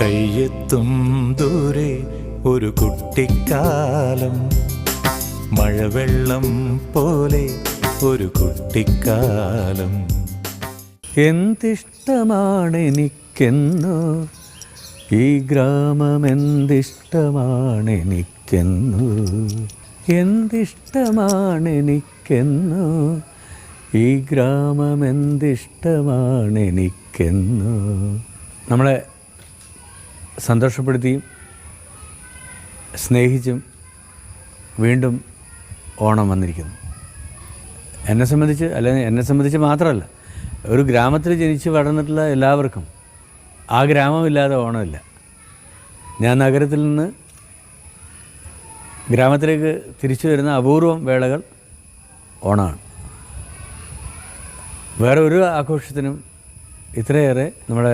കയ്യെത്തും ദൂരെ ഒരു കുട്ടിക്കാലം, മഴവെള്ളം പോലെ ഒരു കുട്ടിക്കാലം. എന്തിഷ്ടമാണെനിക്കെന്നോ ഈ ഗ്രാമമെന്തിഷ്ടമാണെനിക്കെന്നോ, എന്തിഷ്ടമാണെനിക്കെന്നോ ഈ ഗ്രാമമെന്തിഷ്ടമാണെനിക്കെന്നോ. നമ്മളെ സന്തോഷപ്പെടുത്തിയും സ്നേഹിച്ചും വീണ്ടും ഓണം വന്നിരിക്കുന്നു. എന്നെ സംബന്ധിച്ച് മാത്രമല്ല, ഒരു ഗ്രാമത്തിൽ ജനിച്ച് വളർന്നിട്ടുള്ള എല്ലാവർക്കും ആ ഗ്രാമമില്ലാതെ ഓണമില്ല. ഞാൻ നഗരത്തിൽ നിന്ന് ഗ്രാമത്തിലേക്ക് തിരിച്ചു വരുന്ന അപൂർവം വേളകൾ ഓണമാണ്. വേറെ ഒരു ആഘോഷത്തിനും ഇത്രയേറെ നമ്മുടെ